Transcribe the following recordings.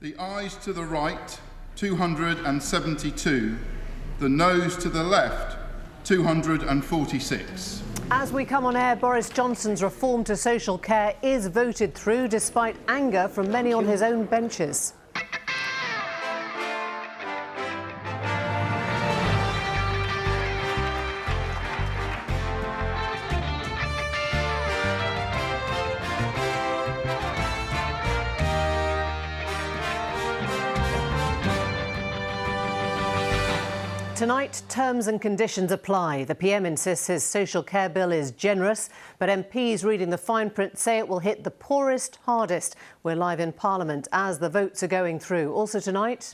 The ayes to the right, 272. The noes to the left, 246. As we come on air, Boris Johnson's reform to social care is voted through despite anger from many on his own benches. Tonight, terms and conditions apply. The PM insists his social care bill is generous, but MPs reading the fine print say it will hit the poorest hardest. We're live in Parliament as the votes are going through. Also tonight,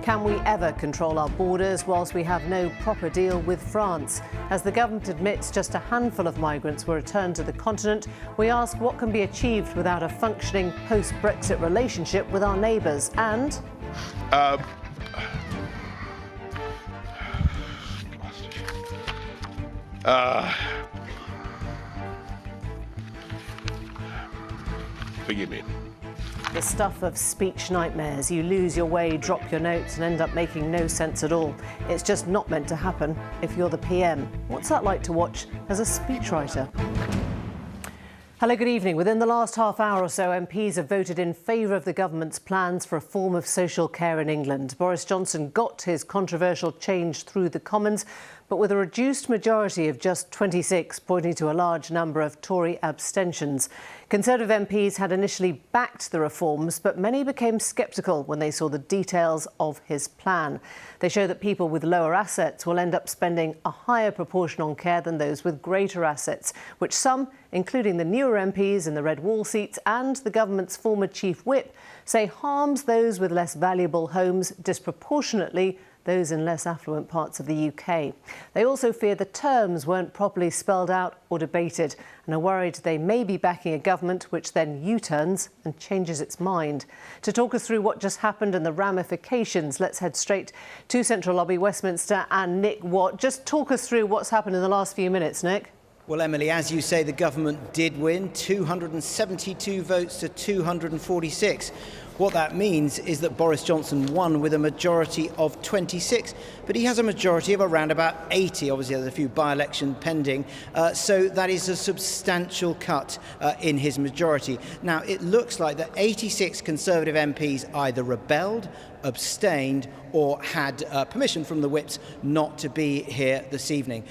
can we ever control our borders whilst we have no proper deal with France? As the government admits just a handful of migrants were returned to the continent, we ask what can be achieved without a functioning post-Brexit relationship with our neighbours. And forgive me. the stuff of speech nightmares. You lose your way, drop your notes and end up making no sense at all. It's just not meant to happen if you're the PM. What's that like to watch as a speechwriter? Hello, good evening. Within the last half hour or so, MPs have voted in favour of the government's plans for a form of social care in England. Boris Johnson got his controversial change through the Commons, but with a reduced majority of just 26, pointing to a large number of Tory abstentions. Conservative MPs had initially backed the reforms, but many became sceptical when they saw the details of his plan. They show that people with lower assets will end up spending a higher proportion on care than those with greater assets, which some, including the newer MPs in the red wall seats and the government's former chief whip, say harms those with less valuable homes disproportionately those in less affluent parts of the UK. They also fear the terms weren't properly spelled out or debated and are worried they may be backing a government which then U-turns and changes its mind. To talk us through what just happened and the ramifications, let's head straight to Central Lobby, Westminster, and Nick Watt. Just talk us through what's happened in the last few minutes, Nick. Well, Emily, as you say, the government did win, 272 votes to 246. What that means is that Boris Johnson won with a majority of 26, but he has a majority of around about 80. Obviously, there's a few by-election pending, so that is a substantial cut in his majority. Now, it looks like that 86 Conservative MPs either rebelled, abstained or had permission from the whips not to be here this evening.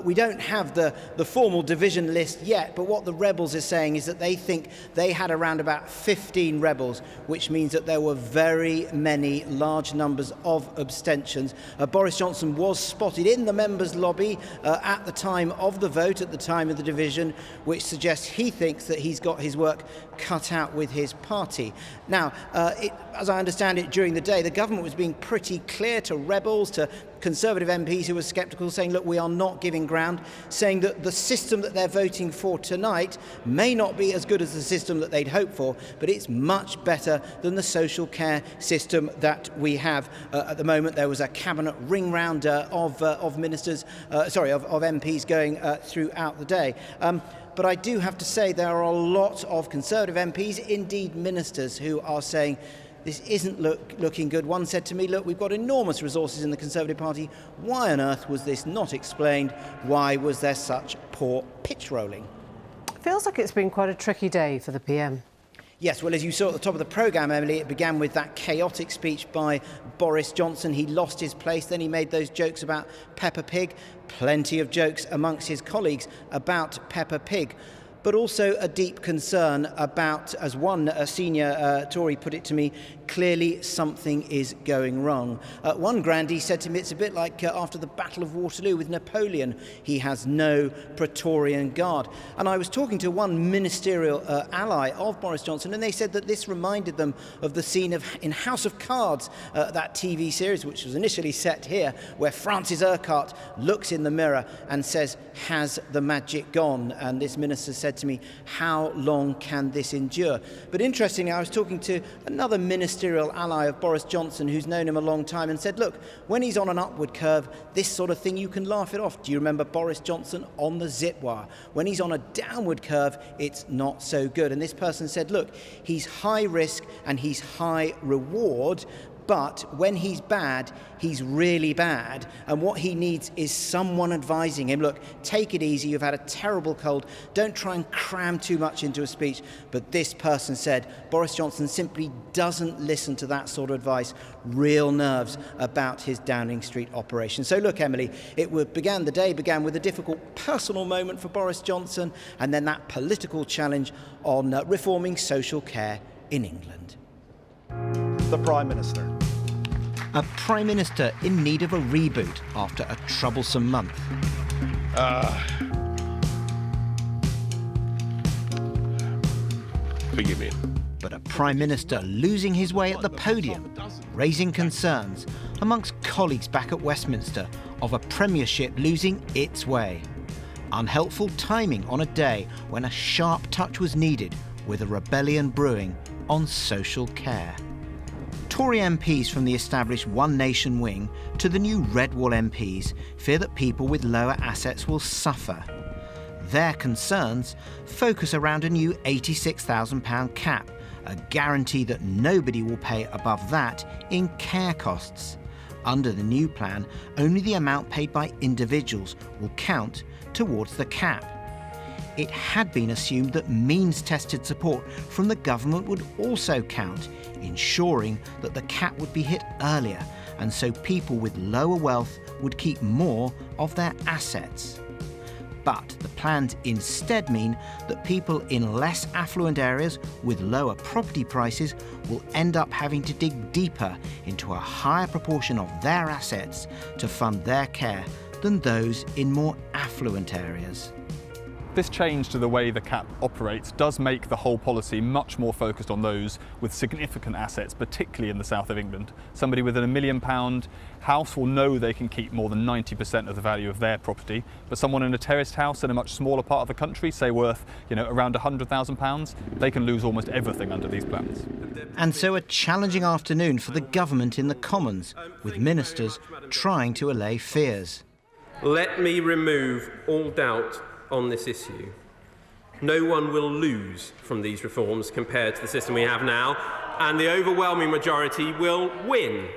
We don't have the formal division list yet, but what the rebels are saying is that they think they had around about 15 rebels, which means that there were very many large numbers of abstentions. Boris Johnson was spotted in the members' lobby at the time of the vote, at the time of the division, which suggests he thinks that he's got his work cut out with his party. Now, as I understand it, during the day, the government was being pretty clear to rebels, to Conservative MPs who were sceptical, saying, look, we are not giving ground, saying that the system that they're voting for tonight may not be as good as the system that they'd hoped for, but it's much better than the social care system that we have at the moment. There was a cabinet ring round of ministers, of MPs going throughout the day. But I do have to say there are a lot of Conservative MPs, indeed ministers, who are saying this isn't looking good. One said to me, look, we've got enormous resources in the Conservative Party. Why on earth was this not explained? Why was there such poor pitch rolling? Feels like it's been quite a tricky day for the PM. Yes, well, as you saw at the top of the programme, Emily, it began with that chaotic speech by Boris Johnson. He lost his place, then he made those jokes about Peppa Pig. Plenty of jokes amongst his colleagues about Peppa Pig, but also a deep concern about, as a senior Tory put it to me, clearly something is going wrong. One grandee said to me, it's a bit like after the Battle of Waterloo with Napoleon. He has no Praetorian Guard. And I was talking to one ministerial ally of Boris Johnson, and they said that this reminded them of the scene in House of Cards, that TV series, which was initially set here, where Francis Urquhart looks in the mirror and says, has the magic gone? And this minister said said to me, how long can this endure? But interestingly, I was talking to another ministerial ally of Boris Johnson who's known him a long time and said, look, when he's on an upward curve, this sort of thing, you can laugh it off. Do you remember Boris Johnson on the zip wire? When he's on a downward curve, it's not so good. And this person said, look, he's high risk and he's high reward, but when he's bad, he's really bad. And what he needs is someone advising him, look, take it easy, you've had a terrible cold, don't try and cram too much into a speech. But this person said Boris Johnson simply doesn't listen to that sort of advice, real nerves about his Downing Street operation. So look, Emily, the day began with a difficult personal moment for Boris Johnson, and then that political challenge on reforming social care in England. The Prime Minister. A Prime Minister in need of a reboot after a troublesome month. Forgive me. But a Prime Minister losing his way at the podium, raising concerns amongst colleagues back at Westminster of a Premiership losing its way. Unhelpful timing on a day when a sharp touch was needed with a rebellion brewing on social care. Tory MPs from the established One Nation wing to the new Red Wall MPs fear that people with lower assets will suffer. Their concerns focus around a new £86,000 cap, a guarantee that nobody will pay above that in care costs. Under the new plan, only the amount paid by individuals will count towards the cap. It had been assumed that means-tested support from the government would also count, ensuring that the cap would be hit earlier, and so people with lower wealth would keep more of their assets. But the plans instead mean that people in less affluent areas with lower property prices will end up having to dig deeper into a higher proportion of their assets to fund their care than those in more affluent areas. This change to the way the cap operates does make the whole policy much more focused on those with significant assets, particularly in the south of England. Somebody with a £1 million house will know they can keep more than 90% of the value of their property, but someone in a terraced house in a much smaller part of the country, say worth around £100,000, they can lose almost everything under these plans. And so a challenging afternoon for the government in the Commons, with ministers trying to allay fears. Let me remove all doubt on this issue. No one will lose from these reforms compared to the system we have now, and the overwhelming majority will win.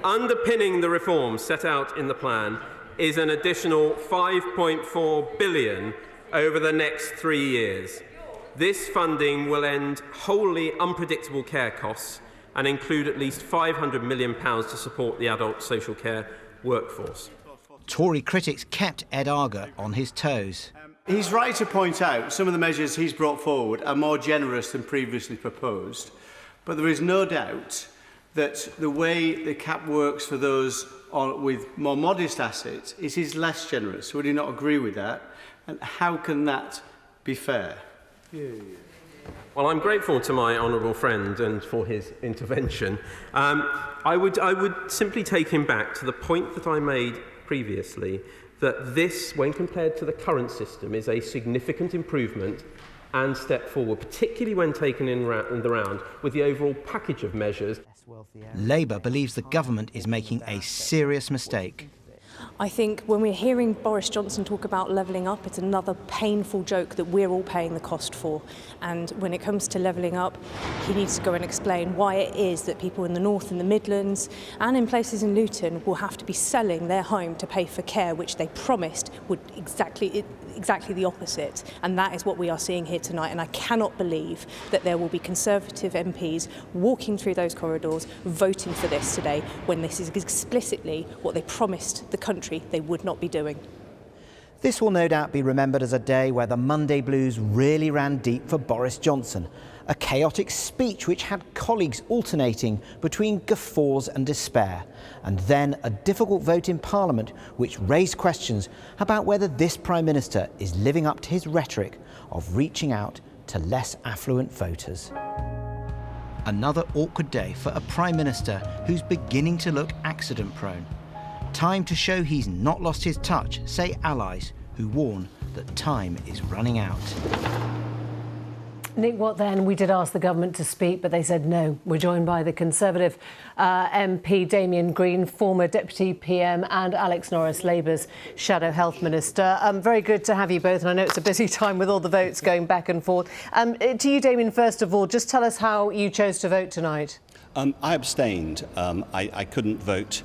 Underpinning the reforms set out in the plan is an additional £5.4 billion over the next 3 years. This funding will end wholly unpredictable care costs and include at least £500 million to support the adult social care workforce. Tory critics kept Ed Arger on his toes. He's right to point out some of the measures he's brought forward are more generous than previously proposed, but there is no doubt that the way the cap works for those with more modest assets is less generous. Would you not agree with that? And how can that be fair? Well, I'm grateful to my honourable friend and for his intervention. I would simply take him back to the point that I made previously, that this, when compared to the current system, is a significant improvement and step forward, particularly when taken in the round with the overall package of measures. Labour believes the government is making a serious mistake. I think when we're hearing Boris Johnson talk about levelling up, it's another painful joke that we're all paying the cost for. And when it comes to levelling up, he needs to go and explain why it is that people in the North and the Midlands and in places in Luton will have to be selling their home to pay for care, which they promised would exactly the opposite. And that is what we are seeing here tonight. And I cannot believe that there will be Conservative MPs walking through those corridors voting for this today, when this is explicitly what they promised the country they would not be doing. This will no doubt be remembered as a day where the Monday blues really ran deep for Boris Johnson. A chaotic speech which had colleagues alternating between guffaws and despair. And then a difficult vote in Parliament which raised questions about whether this Prime Minister is living up to his rhetoric of reaching out to less affluent voters. Another awkward day for a Prime Minister who's beginning to look accident-prone. Time to show he's not lost his touch, say allies who warn that time is running out. Nick, what then? We did ask the government to speak, but they said no. We're joined by the Conservative MP Damien Green, former Deputy PM, and Alex Norris, Labour's Shadow Health Minister. Very good to have you both, and I know it's a busy time with all the votes going back and forth. To you, Damien, first of all, just tell us how you chose to vote tonight. I abstained. I couldn't vote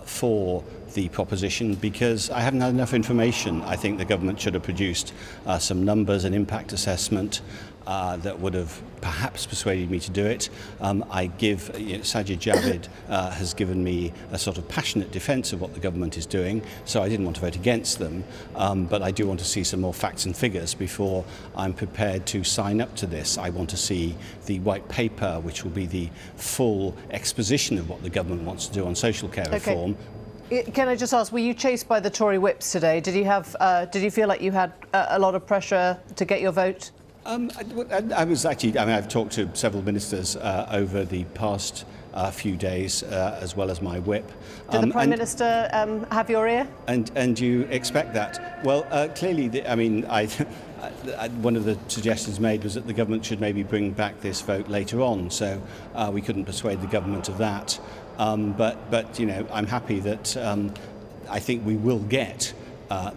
for the proposition because I haven't had enough information. I think the government should have produced some numbers and impact assessment that would have perhaps persuaded me to do it. Sajid Javid has given me a sort of passionate defence of what the government is doing, so I didn't want to vote against them, but I do want to see some more facts and figures before I'm prepared to sign up to this. I want to see the white paper, which will be the full exposition of what the government wants to do on social care reform. Can I just ask, were you chased by the Tory whips today? Did you feel like you had a lot of pressure to get your vote? I was actually, I've talked to several ministers over the past few days, as well as my whip. Did the Prime Minister have your ear? And you expect that? Well, clearly, one of the suggestions made was that the government should maybe bring back this vote later on, so we couldn't persuade the government of that. But you know, I'm happy that I think we will get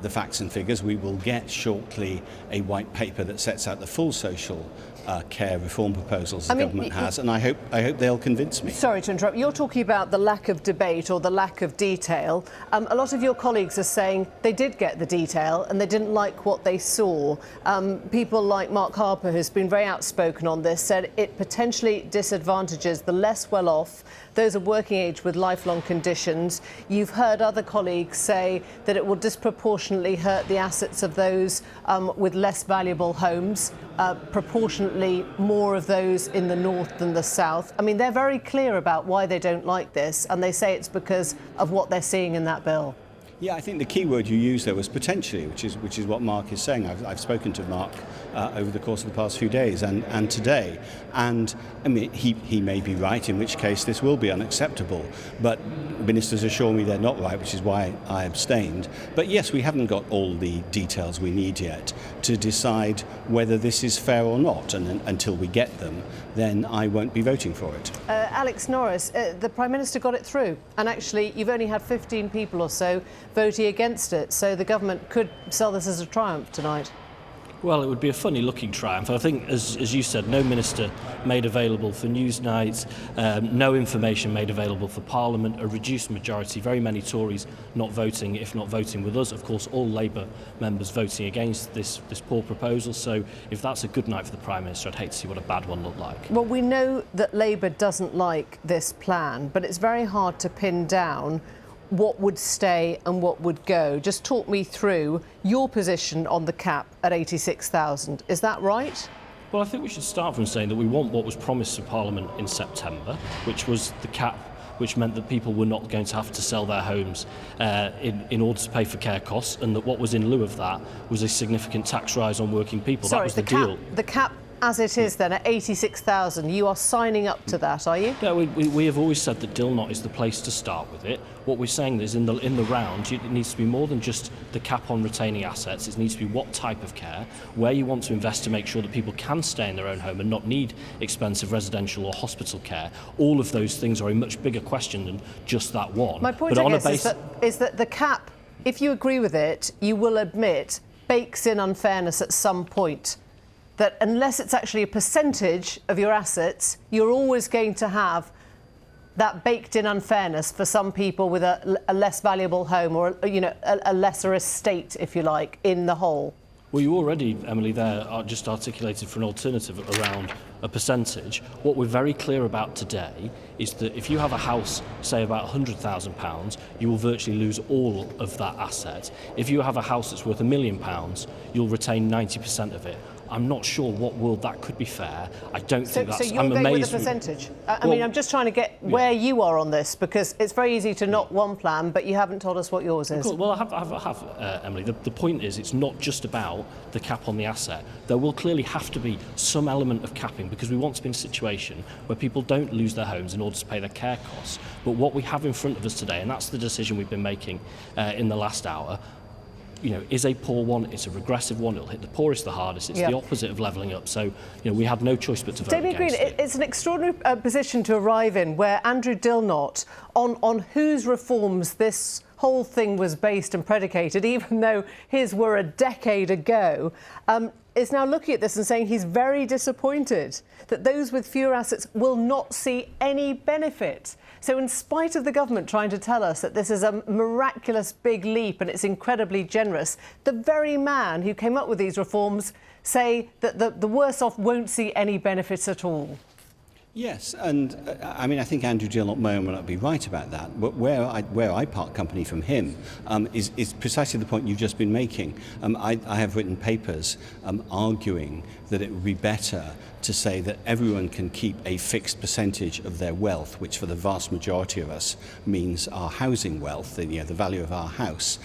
the facts and figures. We will get shortly a white paper that sets out the full social care reform proposals the government has, and I hope they'll convince me. Sorry to interrupt. You're talking about the lack of debate or the lack of detail. A lot of your colleagues are saying they did get the detail and they didn't like what they saw. People like Mark Harper, who's been very outspoken on this, said it potentially disadvantages the less well-off, those of working age with lifelong conditions. You've heard other colleagues say that it will disproportionately hurt the assets of those with less valuable homes, proportionately more of those in the north than the south. I mean, they're very clear about why they don't like this, and they say it's because of what they're seeing in that bill. Yeah, I think the key word you used there was potentially, which is what Mark is saying. I've spoken to Mark over the course of the past few days and today, and I mean he may be right, in which case this will be unacceptable. But ministers assure me they're not right, which is why I abstained. But yes, we haven't got all the details we need yet to decide whether this is fair or not, and until we get them, then I won't be voting for it. Alex Norris, the Prime Minister got it through, and actually you've only had 15 people or so voting against it, so the government could sell this as a triumph tonight. Well, it would be a funny-looking triumph. I think, as you said, no minister made available for Newsnight, no information made available for Parliament, a reduced majority, very many Tories not voting, if not voting with us. Of course, all Labour members voting against this poor proposal. So if that's a good night for the Prime Minister, I'd hate to see what a bad one looked like. Well, we know that Labour doesn't like this plan, but it's very hard to pin down what would stay and what would go. Just talk me through your position on the cap at 86,000. Is that right? Well, I think we should start from saying that we want what was promised to Parliament in September, which was the cap, which meant that people were not going to have to sell their homes in order to pay for care costs, and that what was in lieu of that was a significant tax rise on working people. Sorry, that was the deal. The cap as it is then at 86,000, you are signing up to that, are you? No, we have always said that Dilnot is the place to start with it. What we're saying is in the round, it needs to be more than just the cap on retaining assets. It needs to be what type of care, where you want to invest to make sure that people can stay in their own home and not need expensive residential or hospital care. All of those things are a much bigger question than just that one. My point, I guess, is that the cap, if you agree with it, you will admit, bakes in unfairness at some point. That unless it's actually a percentage of your assets, you're always going to have that baked-in unfairness for some people with a less valuable home or, you know, a lesser estate, if you like, in the whole. Well, you already, Emily, there are just articulated for an alternative around a percentage. What we're very clear about today is that if you have a house, say about £100,000, you will virtually lose all of that asset. If you have a house that's worth £1 million, you'll retain 90% of it. I'm not sure what world that could be fair. I don't think that's... So you're going with a percentage? I mean, I'm just trying to get where you are on this, because it's very easy to knock one plan, but you haven't told us what yours is. Well, I have Emily. The point is, it's not just about the cap on the asset. There will clearly have to be some element of capping, because we want to be in a situation where people don't lose their homes in order to pay their care costs. But what we have in front of us today, and that's the decision we've been making in the last hour, is a poor one. It's a regressive one. It'll hit the poorest the hardest. It's the opposite of levelling up. So, we have no choice but to vote Damien against Green, it. it's an extraordinary position to arrive in, where Andrew Dilnot, on whose reforms this whole thing was based and predicated, even though his were a decade ago, is now looking at this and saying he's very disappointed that those with fewer assets will not see any benefit. So in spite of the government trying to tell us that this is a miraculous big leap and it's incredibly generous, the very man who came up with these reforms say that the worse off won't see any benefits at all. Yes, and I think Andrew Dilnot may or may not be right about that, but where I part company from him is precisely the point you've just been making. I have written papers arguing that it would be better to say that everyone can keep a fixed percentage of their wealth, which for the vast majority of us means our housing wealth, the value of our house.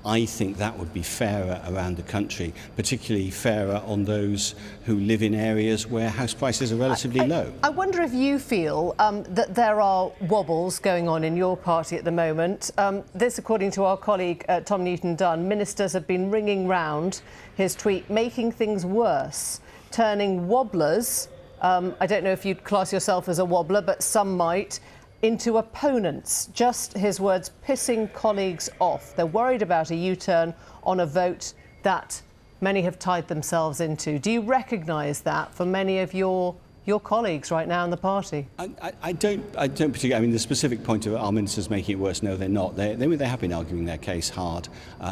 I think that would be fairer around the country, particularly fairer on those who live in areas where house prices are relatively low. I wonder if you feel that there are wobbles going on in your party at the moment. This, according to our colleague Tom Newton-Dunn, ministers have been ringing round his tweet, making things worse, turning wobblers, I don't know if you'd class yourself as a wobbler, but some might, into opponents. Just, his words, pissing colleagues off. They're worried about a U-turn on a vote that many have tied themselves into. Do you recognise that for many of your colleagues right now in the party? I don't particularly. The specific point of our ministers making it worse, no, they're not. They have been arguing their case hard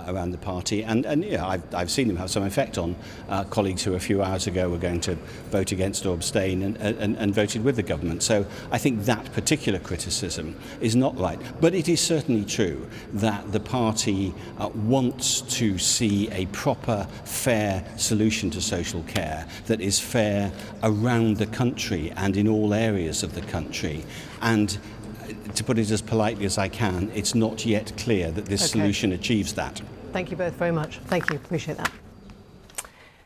around the party, and I've seen them have some effect on colleagues who a few hours ago were going to vote against or abstain and voted with the government. So I think that particular criticism is not right. But it is certainly true that the party wants to see a proper, fair solution to social care that is fair around the country and in all areas of the country. And to put it as politely as I can, it's not yet clear that this solution achieves that. Thank you both very much. Thank you. Appreciate that.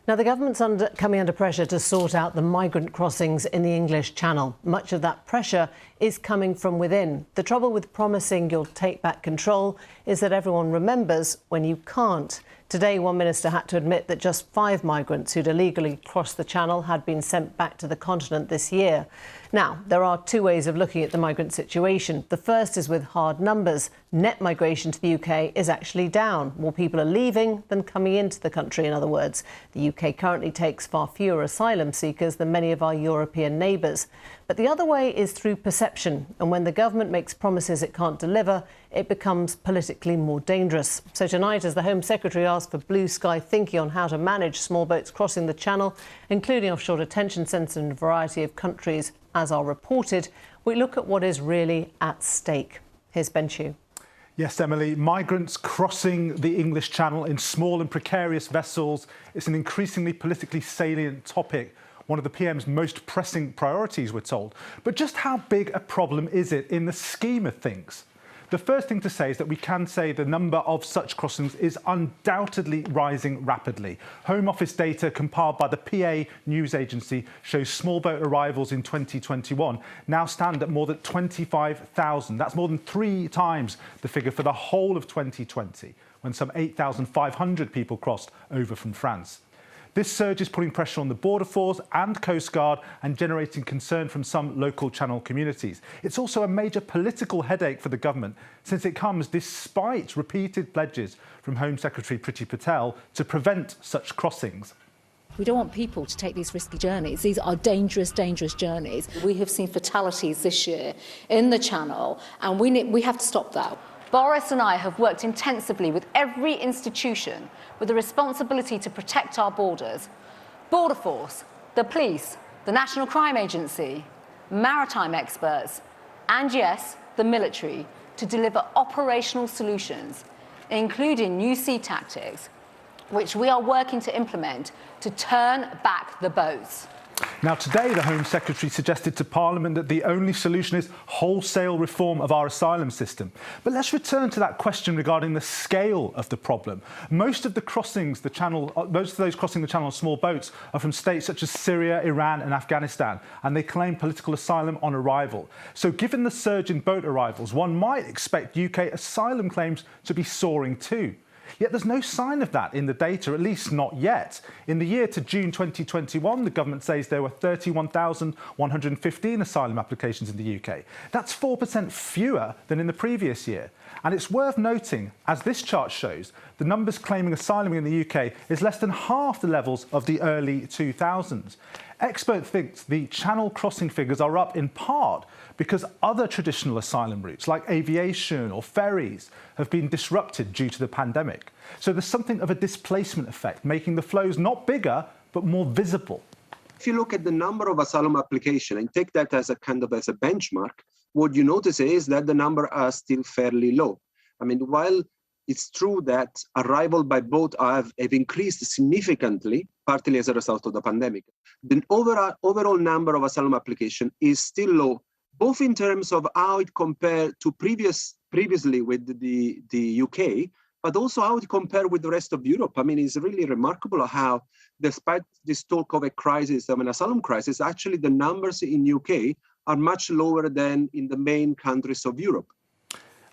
Now, the government's coming under pressure to sort out the migrant crossings in the English Channel. Much of that pressure is coming from within. The trouble with promising you'll take back control is that everyone remembers when you can't. Today, one minister had to admit that just 5 migrants who'd illegally crossed the Channel had been sent back to the continent this year. Now, there are 2 ways of looking at the migrant situation. The first is with hard numbers. Net migration to the UK is actually down. More people are leaving than coming into the country, in other words. The UK currently takes far fewer asylum seekers than many of our European neighbours. But the other way is through perception. And when the government makes promises it can't deliver, it becomes politically more dangerous. So tonight, as the Home Secretary asked for blue sky thinking on how to manage small boats crossing the Channel, including offshore detention centres in a variety of countries, as are reported, we look at what is really at stake. Here's Ben Chew. Yes, Emily, migrants crossing the English Channel in small and precarious vessels is an increasingly politically salient topic, one of the PM's most pressing priorities, we're told. But just how big a problem is it in the scheme of things? The first thing to say is that we can say the number of such crossings is undoubtedly rising rapidly. Home Office data compiled by the PA news agency shows small boat arrivals in 2021 now stand at more than 25,000. That's more than 3 times the figure for the whole of 2020, when some 8,500 people crossed over from France. This surge is putting pressure on the Border Force and Coast Guard and generating concern from some local Channel communities. It's also a major political headache for the government, since it comes despite repeated pledges from Home Secretary Priti Patel to prevent such crossings. We don't want people to take these risky journeys. These are dangerous, dangerous journeys. We have seen fatalities this year in the Channel, and we have to stop that. Boris and I have worked intensively with every institution with the responsibility to protect our borders. Border Force, the police, the National Crime Agency, maritime experts, and yes, the military, to deliver operational solutions, including new sea tactics, which we are working to implement to turn back the boats. Now, today, the Home Secretary suggested to Parliament that the only solution is wholesale reform of our asylum system. But let's return to that question regarding the scale of the problem. Most of those crossing the Channel on small boats are from states such as Syria, Iran and Afghanistan, and they claim political asylum on arrival. So given the surge in boat arrivals, one might expect UK asylum claims to be soaring too. Yet there's no sign of that in the data, at least not yet. In the year to June 2021, the government says there were 31,115 asylum applications in the UK. That's 4% fewer than in the previous year. And it's worth noting, as this chart shows, the numbers claiming asylum in the UK is less than half the levels of the early 2000s. Experts think the Channel crossing figures are up in part because other traditional asylum routes, like aviation or ferries, have been disrupted due to the pandemic. So there's something of a displacement effect, making the flows not bigger, but more visible. If you look at the number of asylum applications and take that as a benchmark, what you notice is that the numbers are still fairly low. I mean, while it's true that arrival by boat have increased significantly, partly as a result of the pandemic, the overall number of asylum applications is still low, both in terms of how it compared to previously with the UK, but also how it compared with the rest of Europe. I mean, it's really remarkable how, despite this talk of a crisis, of an asylum crisis, actually the numbers in UK are much lower than in the main countries of Europe.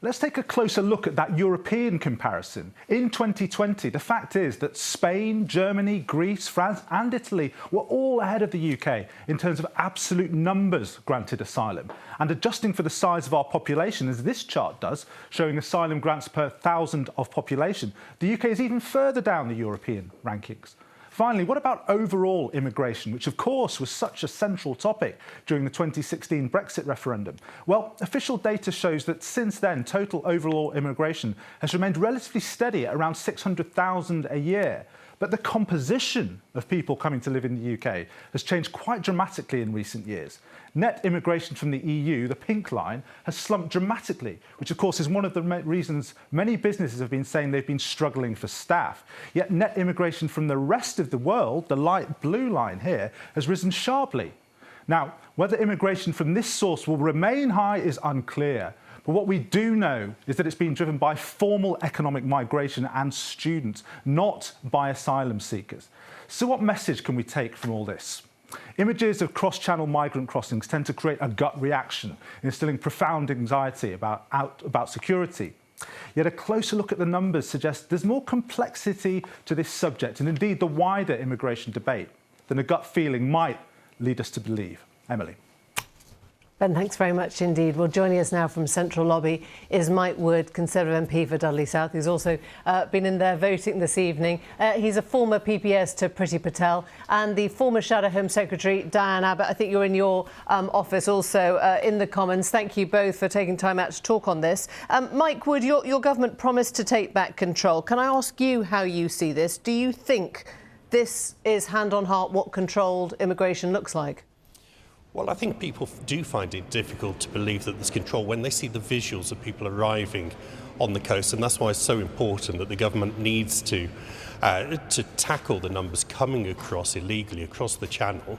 Let's take a closer look at that European comparison. In 2020, the fact is that Spain, Germany, Greece, France and Italy were all ahead of the UK in terms of absolute numbers granted asylum. And adjusting for the size of our population, as this chart does, showing asylum grants per 1,000 of population, the UK is even further down the European rankings. Finally, what about overall immigration, which of course was such a central topic during the 2016 Brexit referendum? Well, official data shows that since then, total overall immigration has remained relatively steady at around 600,000 a year. But the composition of people coming to live in the UK has changed quite dramatically in recent years. Net immigration from the EU, the pink line, has slumped dramatically, which of course is one of the reasons many businesses have been saying they've been struggling for staff. Yet net immigration from the rest of the world, the light blue line here, has risen sharply. Now, whether immigration from this source will remain high is unclear. But what we do know is that it's been driven by formal economic migration and students, not by asylum seekers. So what message can we take from all this? Images of cross-channel migrant crossings tend to create a gut reaction, instilling profound anxiety about security. Yet a closer look at the numbers suggests there's more complexity to this subject, and indeed the wider immigration debate, than a gut feeling might lead us to believe. Emily. Ben, thanks very much indeed. Well, joining us now from Central Lobby is Mike Wood, Conservative MP for Dudley South, who's also been in there voting this evening. He's a former PPS to Priti Patel and the former Shadow Home Secretary, Diane Abbott. I think you're in your office also in the Commons. Thank you both for taking time out to talk on this. Mike Wood, your government promised to take back control. Can I ask you how you see this? Do you think this is, hand on heart, what controlled immigration looks like? Well, I think people do find it difficult to believe that there's control when they see the visuals of people arriving on the coast, and that's why it's so important that the government needs to tackle the numbers coming across illegally across the Channel,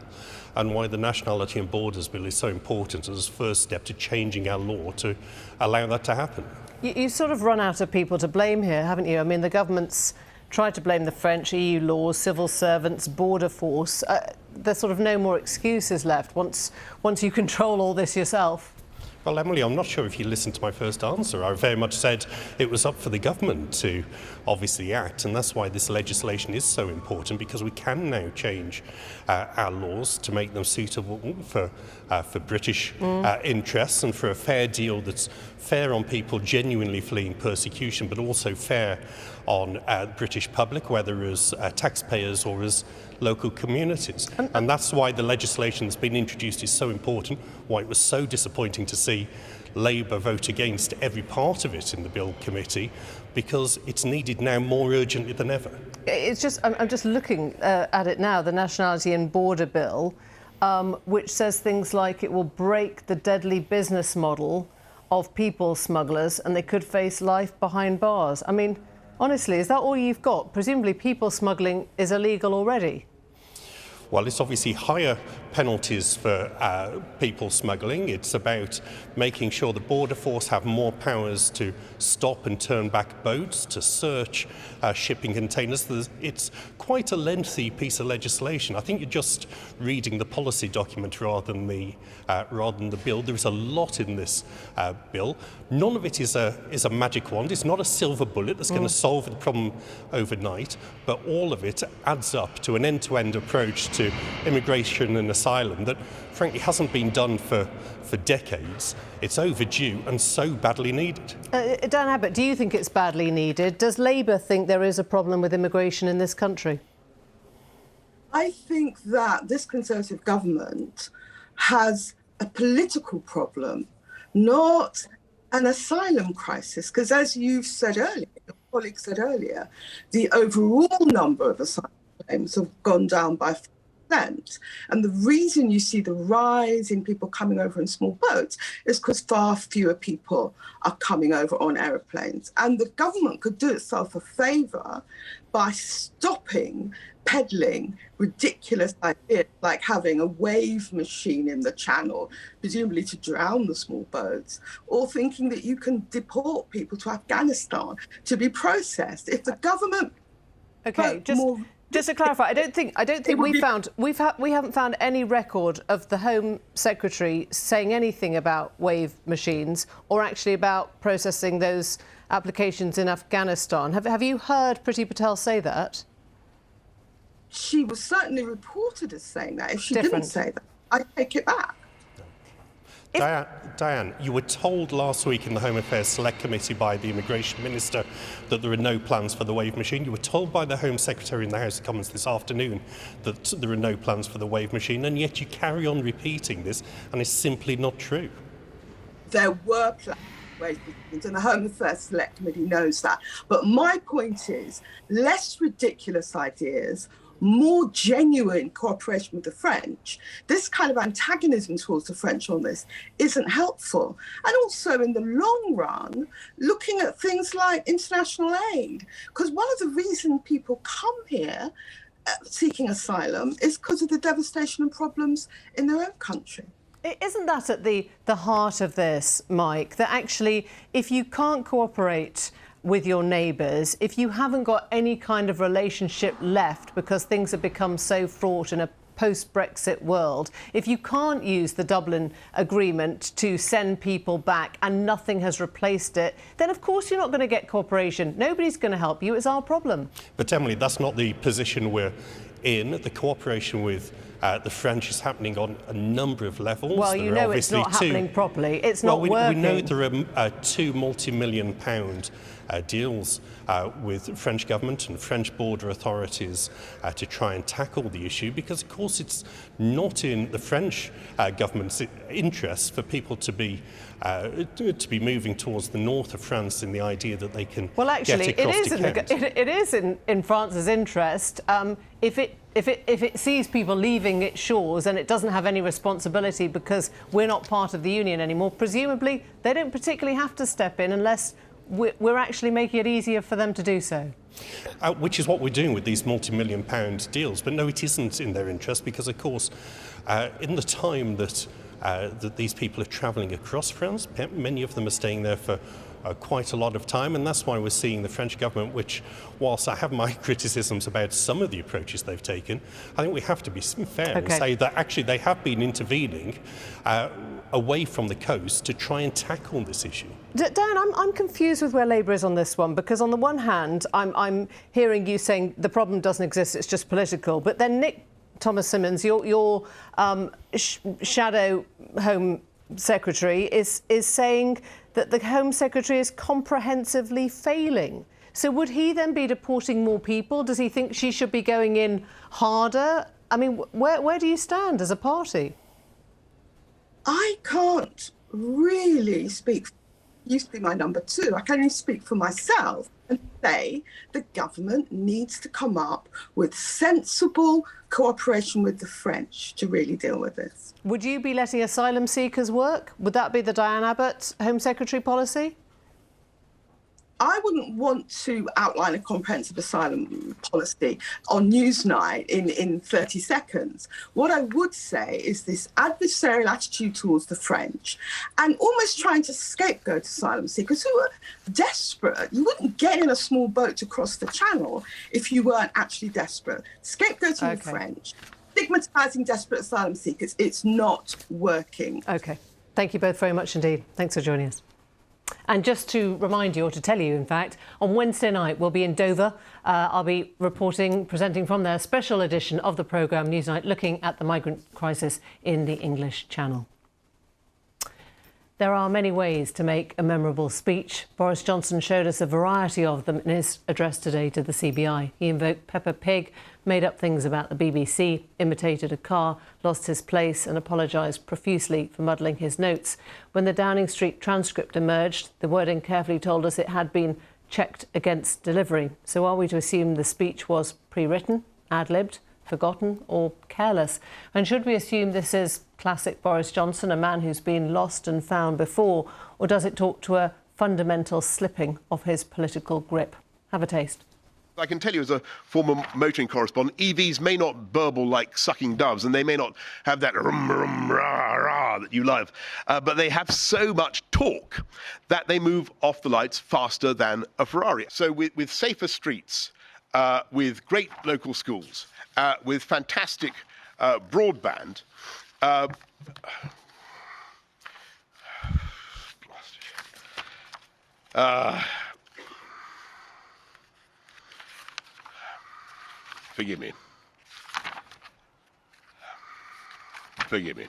and why the Nationality and Borders Bill is so important as a first step to changing our law to allow that to happen. You've sort of run out of people to blame here, haven't you? I mean, the government's tried to blame the French, EU laws, civil servants, border force. There's sort of no more excuses left once you control all this yourself. Well, Emily, I'm not sure if you listened to my first answer. I very much said it was up for the government to obviously act, and that's why this legislation is so important, because we can now change our laws to make them suitable for British interests and for a fair deal that's fair on people genuinely fleeing persecution, but also fair on the British public, whether as taxpayers or as local communities. And that's why the legislation that's been introduced is so important, why it was so disappointing to see Labour vote against every part of it in the Bill Committee, because it's needed now more urgently than ever. It's just, I'm just looking at it now, the Nationality and Border Bill, which says things like it will break the deadly business model of people smugglers and they could face life behind bars. I mean, honestly, is that all you've got? Presumably people smuggling is illegal already. Well, it's obviously higher penalties for people smuggling. It's about making sure the Border Force have more powers to stop and turn back boats, to search shipping containers. It's quite a lengthy piece of legislation. I think you're just reading the policy document rather than the bill. There is a lot in this bill. None of it is a magic wand. It's not a silver bullet that's going to solve the problem overnight, but all of it adds up to an end-to-end approach to immigration and asylum that frankly hasn't been done for decades. It's overdue and so badly needed. Dan Abbott, do you think it's badly needed? Does Labour think there is a problem with immigration in this country? I think that this Conservative government has a political problem, not an asylum crisis, because as you've said earlier, your colleague said earlier, the overall number of asylum claims have gone down by 4%. And the reason you see the rise in people coming over in small boats is because far fewer people are coming over on aeroplanes. And the government could do itself a favour by stopping peddling ridiculous ideas like having a wave machine in the channel, presumably to drown the small boats, or thinking that you can deport people to Afghanistan to be processed. If the government... OK, just to clarify, I don't think we haven't found any record of the Home Secretary saying anything about wave machines or actually about processing those applications in Afghanistan. Have you heard Priti Patel say that? She was certainly reported as saying that. If she didn't say that, I take it back. Diane, you were told last week in the Home Affairs Select Committee by the Immigration Minister that there are no plans for the wave machine. You were told by the Home Secretary in the House of Commons this afternoon that there are no plans for the wave machine, and yet you carry on repeating this, and it's simply not true. There were plans for wave machines, and the Home Affairs Select Committee knows that. But my point is, less ridiculous ideas, more genuine cooperation with the French. This kind of antagonism towards the French on this isn't helpful. And also in the long run, looking at things like international aid, because one of the reasons people come here seeking asylum is because of the devastation and problems in their own country. Isn't that at the heart of this, Mike, that actually if you can't cooperate with your neighbours, if you haven't got any kind of relationship left because things have become so fraught in a post-Brexit world, if you can't use the Dublin Agreement to send people back and nothing has replaced it, then of course you're not going to get cooperation. Nobody's going to help you. It's our problem. But Emily, that's not the position we're in. The cooperation with the French is happening on a number of levels. Well, you know it's not happening properly. It's not working. We know there are two multi-million-pound deals with the French government and French border authorities to try and tackle the issue, because, of course, it's not in the French government's interest for people to be moving towards the north of France in the idea that they can get across to Kent. It is in France's interest. If it sees people leaving its shores and it doesn't have any responsibility because we're not part of the Union anymore, presumably they don't particularly have to step in unless we're actually making it easier for them to do so. Which is what we're doing with these multi-million-pound deals. But no, it isn't in their interest because, of course, in the time that these people are travelling across France, many of them are staying there for quite a lot of time, and that's why we're seeing the French government, which, whilst I have my criticisms about some of the approaches they've taken, I think we have to be fair and say that actually they have been intervening away from the coast to try and tackle this issue. Dan, I'm confused with where Labour is on this one, because on the one hand, I'm hearing you saying the problem doesn't exist, it's just political, but then Nick Thomas-Symonds, your shadow Home Secretary, is saying that the Home Secretary is comprehensively failing. So would he then be deporting more people? Does he think she should be going in harder? I mean, where do you stand as a party? I can't really speak. Used to be my number two. I can only speak for myself and say the government needs to come up with sensible cooperation with the French to really deal with this. Would you be letting asylum seekers work? Would that be the Diane Abbott Home Secretary policy? I wouldn't want to outline a comprehensive asylum policy on Newsnight in 30 seconds. What I would say is this adversarial attitude towards the French and almost trying to scapegoat asylum seekers who are desperate. You wouldn't get in a small boat to cross the channel if you weren't actually desperate. Scapegoating the French, stigmatising desperate asylum seekers, it's not working. OK. Thank you both very much indeed. Thanks for joining us. And just to remind you, or to tell you, in fact, on Wednesday night we'll be in Dover. I'll be presenting from there a special edition of the programme Newsnight, looking at the migrant crisis in the English Channel. There are many ways to make a memorable speech. Boris Johnson showed us a variety of them in his address today to the CBI. He invoked Peppa Pig, made up things about the BBC, imitated a car, lost his place and apologised profusely for muddling his notes. When the Downing Street transcript emerged, the wording carefully told us it had been checked against delivery. So are we to assume the speech was pre-written, ad-libbed, forgotten or careless? And should we assume this is classic Boris Johnson, a man who's been lost and found before, or does it talk to a fundamental slipping of his political grip? Have a taste. I can tell you as a former motoring correspondent, EVs may not burble like sucking doves and they may not have that rum, rum, rah, rah that you love, but they have so much torque that they move off the lights faster than a Ferrari. So with safer streets, with great local schools, with fantastic broadband, forgive me. Forgive me.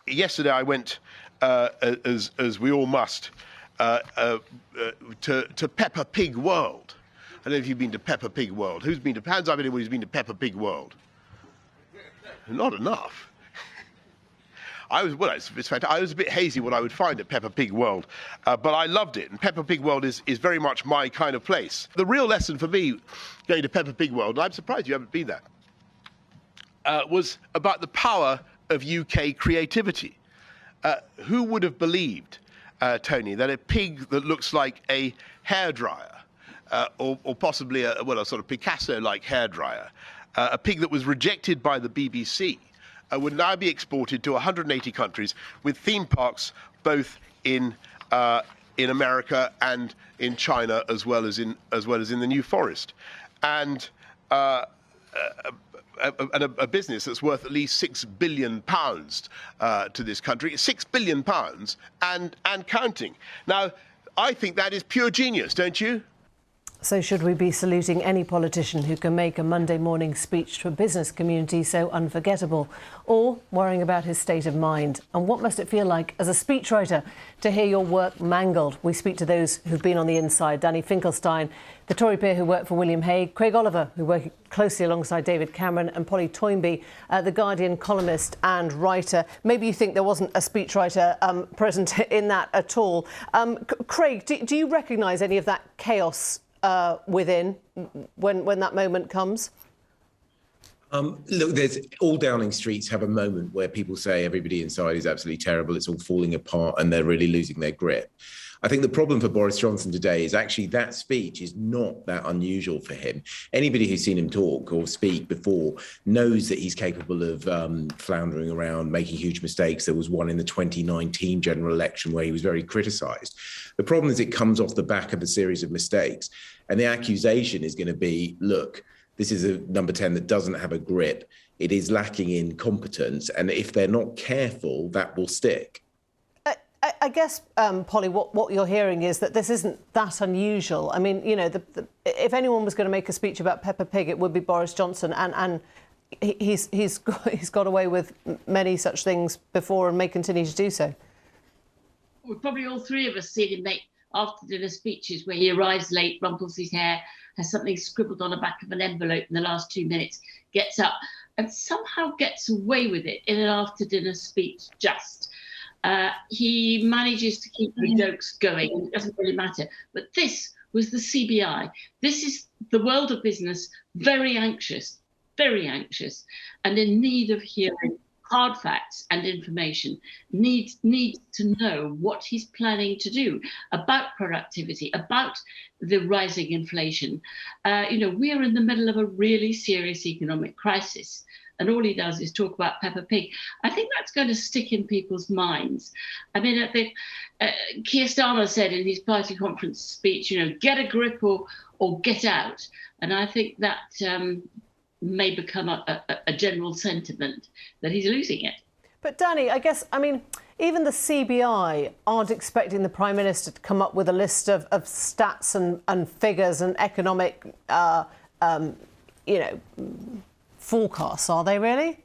Yesterday I went, as we all must, to Peppa Pig World. I don't know if you've been to Peppa Pig World. Who's been to? Hands up anyone who's been to Peppa Pig World. Not enough. It's fantastic. I was a bit hazy what I would find at Peppa Pig World, but I loved it. And Peppa Pig World is very much my kind of place. The real lesson for me going to Peppa Pig World, and I'm surprised you haven't been there, was about the power of UK creativity. Who would have believed, Tony, that a pig that looks like a hairdryer, or possibly a sort of Picasso-like hairdryer, a pig that was rejected by the BBC, would now be exported to 180 countries with theme parks both in America and in China as well as in the New Forest, and a business that's worth at least £6 billion to this country, £6 billion and counting. Now, I think that is pure genius, don't you? So should we be saluting any politician who can make a Monday morning speech to a business community so unforgettable, or worrying about his state of mind? And what must it feel like as a speechwriter to hear your work mangled? We speak to those who've been on the inside. Danny Finkelstein, the Tory peer who worked for William Hague, Craig Oliver, who worked closely alongside David Cameron, and Polly Toynbee, the Guardian columnist and writer. Maybe you think there wasn't a speechwriter present in that at all. Craig, do you recognise any of that chaos within when that moment comes? Look, there's all Downing Streets have a moment where people say everybody inside is absolutely terrible, it's all falling apart and they're really losing their grip. I think the problem for Boris Johnson today is actually that speech is not that unusual for him. Anybody who's seen him talk or speak before knows that he's capable of floundering around, making huge mistakes. There was one in the 2019 general election where he was very criticised. The problem is it comes off the back of a series of mistakes. And the accusation is going to be, look, this is a number 10 that doesn't have a grip. It is lacking in competence. And if they're not careful, that will stick. I guess, Polly, what you're hearing is that this isn't that unusual. I mean, you know, if anyone was going to make a speech about Peppa Pig, it would be Boris Johnson, and he's got away with many such things before and may continue to do so. Well, probably all three of us seen him make after-dinner speeches where he arrives late, rumples his hair, has something scribbled on the back of an envelope in the last 2 minutes, gets up and somehow gets away with it in an after-dinner speech just. He manages to keep the jokes going. It doesn't really matter. But this was the CBI. This is the world of business, very anxious, and in need of hearing hard facts and information, need to know what he's planning to do about productivity, about the rising inflation. We are in the middle of a really serious economic crisis, and all he does is talk about Peppa Pig. I think that's going to stick in people's minds. I mean, Keir Starmer said in his party conference speech, get a grip or get out. And I think that may become a general sentiment that he's losing it. But Danny, even the CBI aren't expecting the Prime Minister to come up with a list of stats and figures and economic, forecasts, are they really?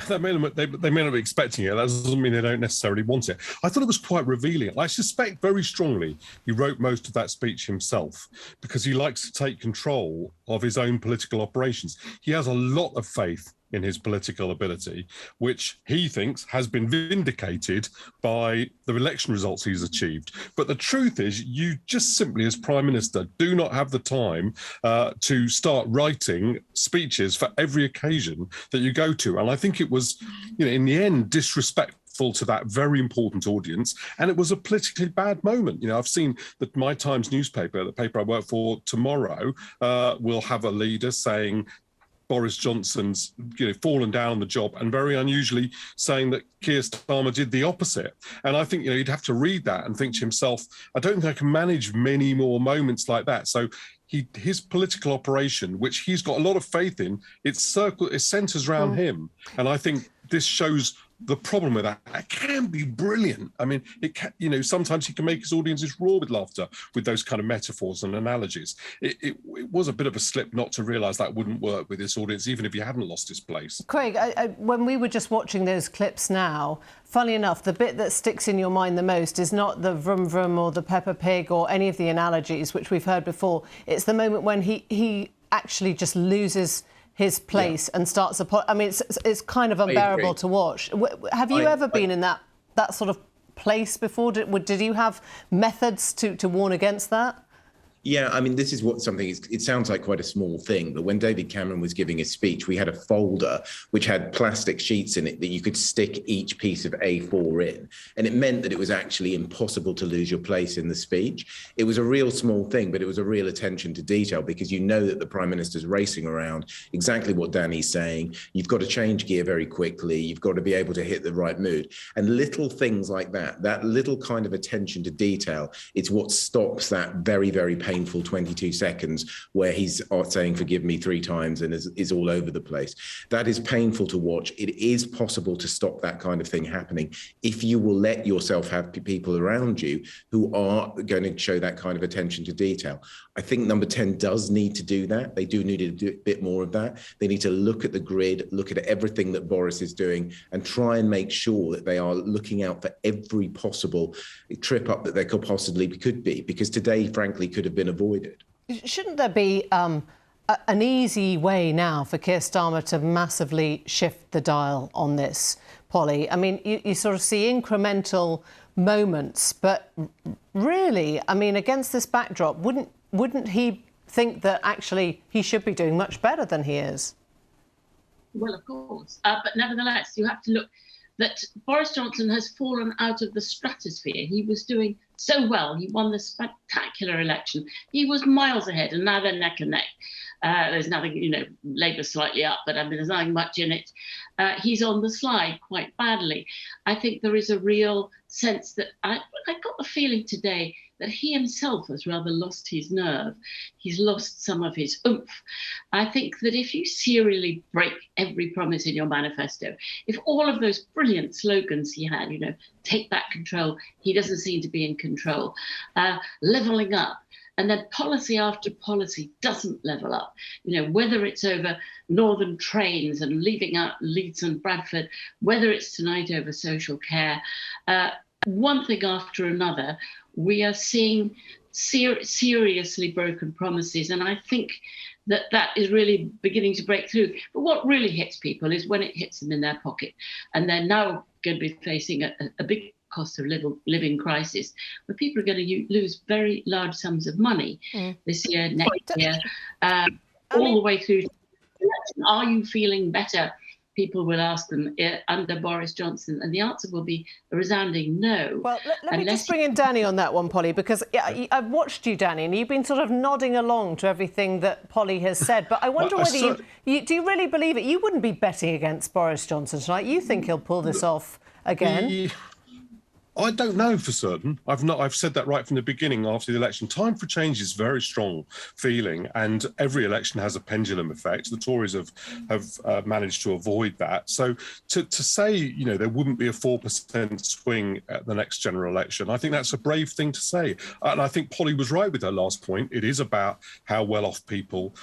They may not be expecting it. That doesn't mean they don't necessarily want it. I thought it was quite revealing. I suspect very strongly he wrote most of that speech himself because he likes to take control of his own political operations. He has a lot of faith in his political ability, which he thinks has been vindicated by the election results he's achieved. But the truth is, you just simply, as Prime Minister, do not have the time to start writing speeches for every occasion that you go to. And I think it was, in the end, disrespectful to that very important audience, and it was a politically bad moment. I've seen that my Times newspaper, the paper I work for tomorrow, will have a leader saying Boris Johnson's fallen down on the job, and very unusually saying that Keir Starmer did the opposite. And I think you'd have to read that and think to himself, I don't think I can manage many more moments like that. So his political operation, which he's got a lot of faith in, it centres around him. And I think this shows the problem with that. It can be brilliant. I mean, it can, sometimes he can make his audiences roar with laughter with those kind of metaphors and analogies. It was a bit of a slip not to realise that wouldn't work with this audience, even if he hadn't lost his place. Craig, when we were just watching those clips now, funnily enough, the bit that sticks in your mind the most is not the vroom vroom or the Peppa Pig or any of the analogies, which we've heard before. It's the moment when he actually just loses his place and starts it's kind of unbearable to watch. Have you ever been in that sort of place before? Did you have methods to warn against that? Yeah, I mean, this is it sounds like quite a small thing, but when David Cameron was giving his speech, we had a folder which had plastic sheets in it that you could stick each piece of A4 in. And it meant that it was actually impossible to lose your place in the speech. It was a real small thing, but it was a real attention to detail, because you know that the Prime Minister's racing around, exactly what Danny's saying. You've got to change gear very quickly. You've got to be able to hit the right mood. And little things like that little kind of attention to detail, it's what stops that very, very painful 22 seconds where he's saying forgive me 3 times and is all over the place. That is painful to watch. It is possible to stop that kind of thing happening if you will let yourself have people around you who are going to show that kind of attention to detail. I think number 10 does need to do that. They do need to do a bit more of that. They need to look at the grid, look at everything that Boris is doing, and try and make sure that they are looking out for every possible trip up that there could be, because today, frankly, could have been avoided. Shouldn't there be an easy way now for Keir Starmer to massively shift the dial on this, Polly? I mean, you sort of see incremental moments, but really, I mean, against this backdrop, wouldn't he think that actually he should be doing much better than he is? Well, of course. But nevertheless, you have to look that Boris Johnson has fallen out of the stratosphere. He was doing so well. He won this spectacular election. He was miles ahead, and now they're neck and neck. There's nothing, Labour's slightly up, but there's nothing much in it. He's on the slide quite badly. I think there is a real sense that I got the feeling today that he himself has rather lost his nerve. He's lost some of his oomph. I think that if you serially break every promise in your manifesto, if all of those brilliant slogans he had, take back control, he doesn't seem to be in control, levelling up, and then policy after policy doesn't level up, whether it's over northern trains and leaving out Leeds and Bradford, whether it's tonight over social care, one thing after another, we are seeing seriously broken promises. And I think that is really beginning to break through. But what really hits people is when it hits them in their pocket. And they're now going to be facing a big cost of living crisis, where people are going to lose very large sums of money this year, next year, all the way through to the election. Are you feeling better people will ask them under Boris Johnson, and the answer will be a resounding no. Well, let me just bring in Danny on that one, Polly, because I've watched you, Danny, and you've been sort of nodding along to everything that Polly has said. But I wonder whether do you really believe it? You wouldn't be betting against Boris Johnson tonight. You think he'll pull this off again? I don't know for certain. I've said that right from the beginning after the election. Time for change is very strong feeling, and every election has a pendulum effect. The Tories have managed to avoid that. So to say, you know, there wouldn't be a 4% swing at the next general election, I think that's a brave thing to say. And I think Polly was right with her last point. It is about how well off people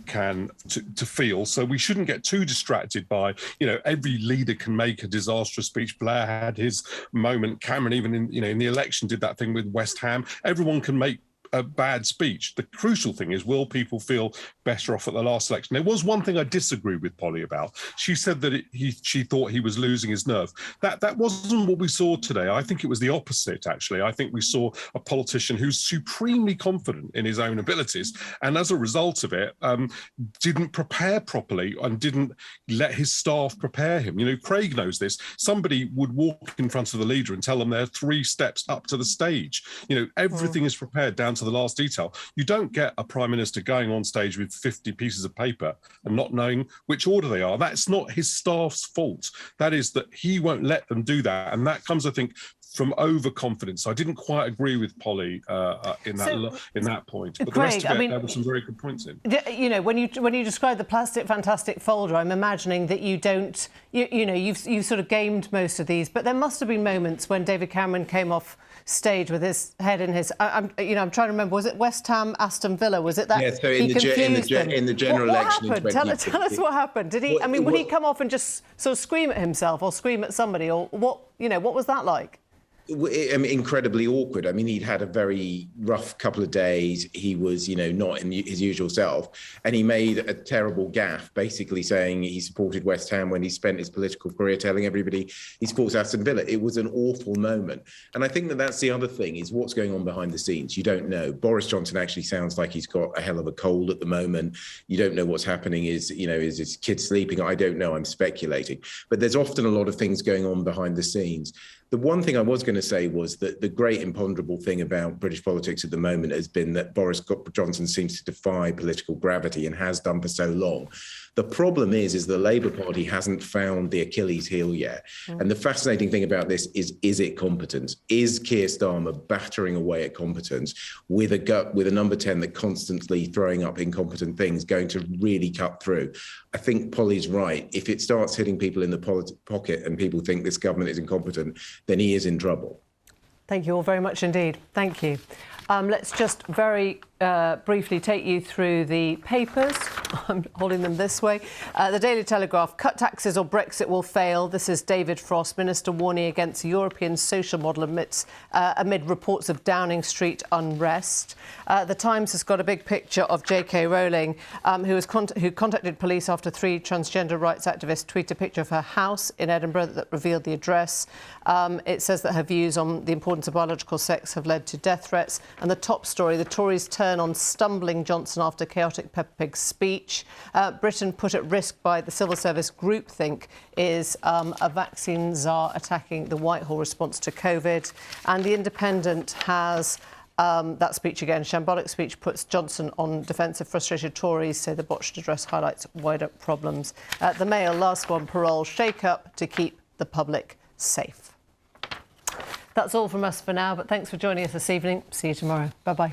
can feel. So we shouldn't get too distracted by, you know, every leader can make a disastrous speech. Blair had his moment. Cameron, even in the election, did that thing with West Ham. Everyone can make a bad speech. The crucial thing is, will people feel better off at the last election? There was one thing I disagree with Polly about. She said that she thought he was losing his nerve. That wasn't what we saw today. I think it was the opposite, actually. I think we saw a politician who's supremely confident in his own abilities, and as a result of it, didn't prepare properly and didn't let his staff prepare him. You know, Craig knows this. Somebody would walk in front of the leader and tell them they're 3 steps up to the stage. You know, everything is prepared down to the last detail. You don't get a prime minister going on stage with 50 pieces of paper and not knowing which order they are. That's not his staff's fault. That is that he won't let them do that. And that comes, I think, from overconfidence. I didn't quite agree with Polly in that point. But Craig, the rest of it, there were some very good points in. You know, when you describe the plastic fantastic folder, I'm imagining that you don't, you've sort of gamed most of these, but there must have been moments when David Cameron came off stage with his head in his. I'm trying to remember. Was it West Ham, Aston Villa? Was it that? Yeah. So in the general election, what happened? Tell us what happened. Did he? Would he come off and just sort of scream at himself or scream at somebody, or what? You know, what was that like? Incredibly awkward. I mean, he'd had a very rough couple of days. He was, not in his usual self. And he made a terrible gaffe, basically saying he supported West Ham when he spent his political career telling everybody he supports Aston Villa. It was an awful moment. And I think that's the other thing, is what's going on behind the scenes. You don't know. Boris Johnson actually sounds like he's got a hell of a cold at the moment. You don't know what's happening. Is his kid sleeping? I don't know. I'm speculating. But there's often a lot of things going on behind the scenes. The one thing I was going to say was that the great imponderable thing about British politics at the moment has been that Boris Johnson seems to defy political gravity and has done for so long. The problem is the Labour Party hasn't found the Achilles heel yet. And the fascinating thing about this is it competence? Is Keir Starmer battering away at competence with a number 10 that constantly throwing up incompetent things going to really cut through? I think Polly's right. If it starts hitting people in the pocket and people think this government is incompetent, then he is in trouble. Thank you all very much indeed. Thank you. Let's just very briefly take you through the papers. I'm holding them this way. The Daily Telegraph: cut taxes or Brexit will fail. This is David Frost, Minister warning against European social model amid reports of Downing Street unrest. The Times has got a big picture of J.K. Rowling, who contacted police after 3 transgender rights activists tweeted a picture of her house in Edinburgh that revealed the address. It says that her views on the importance of biological sex have led to death threats. And the top story: the Tories turn on stumbling Johnson after chaotic Peppa Pig speech. Britain put at risk by the civil service groupthink is a vaccine czar attacking the Whitehall response to COVID. And The Independent has that speech again. Shambolic speech puts Johnson on defensive. Frustrated Tories say the botched address highlights wider problems. The Mail, last one: parole shake-up to keep the public safe. That's all from us for now, but thanks for joining us this evening. See you tomorrow. Bye-bye.